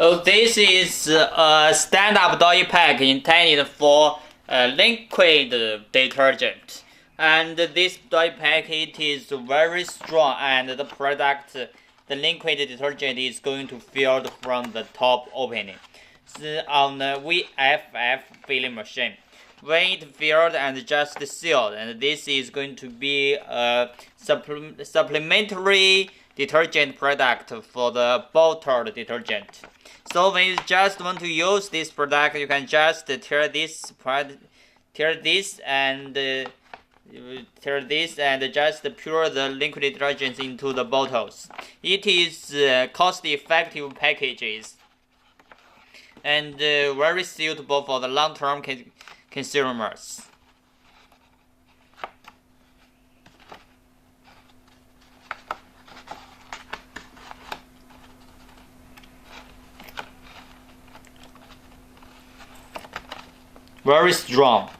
Oh, this is a stand-up dye pack intended for liquid detergent. And this dye pack, it is very strong, and the product, the liquid detergent is going to fill from the top opening. So on the VFF filling machine. When it filled and just sealed, and this is going to be a supplementary detergent product for the bottled detergent. So when you just want to use this product, you can just tear this and just pour the liquid detergent into the bottles. It is cost-effective packages and very suitable for the long-term consumers. Very strong.